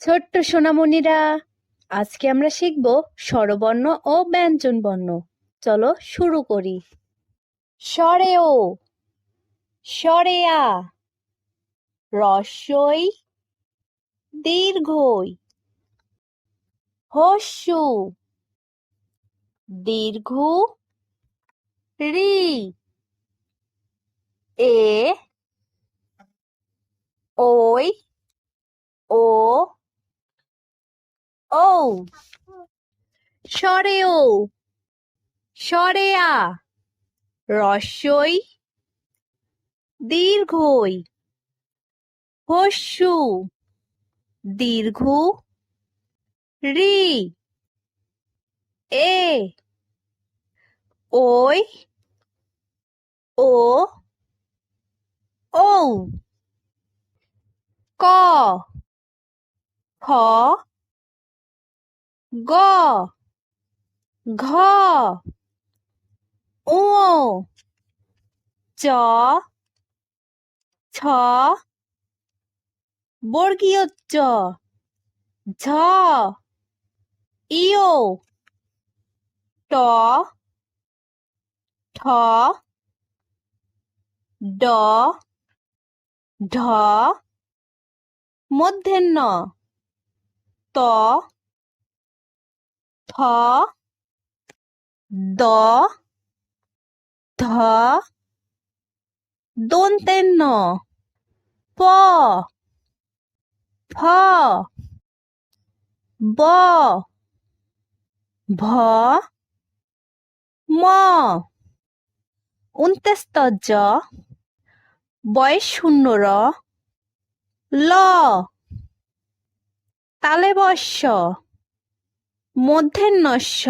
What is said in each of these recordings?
ছোট্ট সোনামণিরা, আজকে আমরা শিখব স্বরবর্ণ ও ব্যঞ্জনবর্ণ। চলো শুরু করি। স্বরে ও, স্বরে আ, হ্রস্বই দীর্ঘই, হস্যু দীর্ঘু রি, এ ওই ও ঔ। স্বরে ও, স্বরে আ, হ্রস্বই দীর্ঘই, হস্যু দীর্ঘু রি, এ ওই ও ঔ। ক খ গ ঘ ঙ চ ছ বর্গীয় জ ঝ ইয় ট ঠ ড ঢ মূর্ধন্য ত থ দ ধ দন্তেন্য প ফ ব ভ ম জ বয়স শূন্য র ল তালেবস্য মূর্ধন্যস্য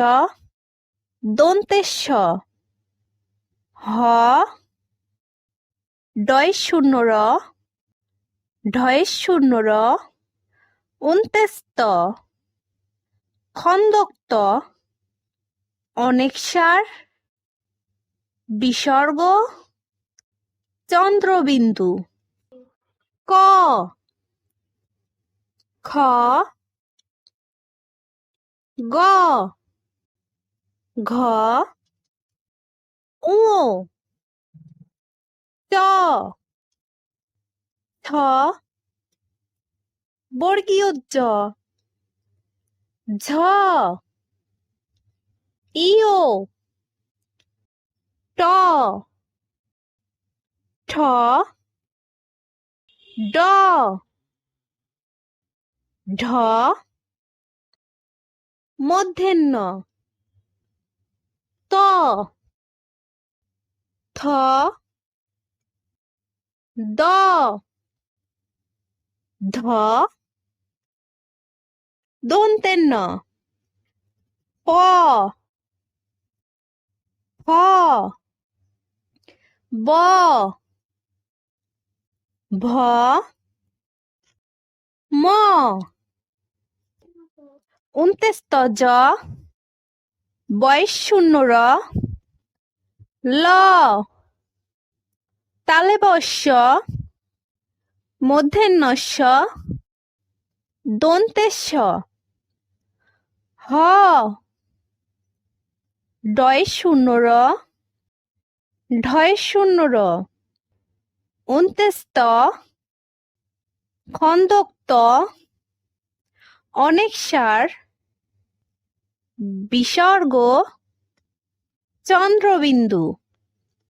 দন্তেস্য হ ডয় শূন্য র ঢয় শূন্য র অন্ত্যস্ত খন্দক্ত অনেকসার বিসর্গ চন্দ্রবিন্দু। ক খ গ ঘ ঙ চ ছ বর্গীয় জ ঝ ইয় ট ঠ ড ঢ মূর্ধন্য ত থ দ ধ দন্তেন্য প ফ ব ভ ম অন্ত্যস্ত জ বয়স শূন্য র ল তালেবস্য মূর্ধন্যস্য দন্তেস্য হ ডয় শূন্য র ঢয় শূন্য র অন্ত্যস্ত খন্দক্ত অনেকসার বিসর্গ চন্দ্রবিন্দু।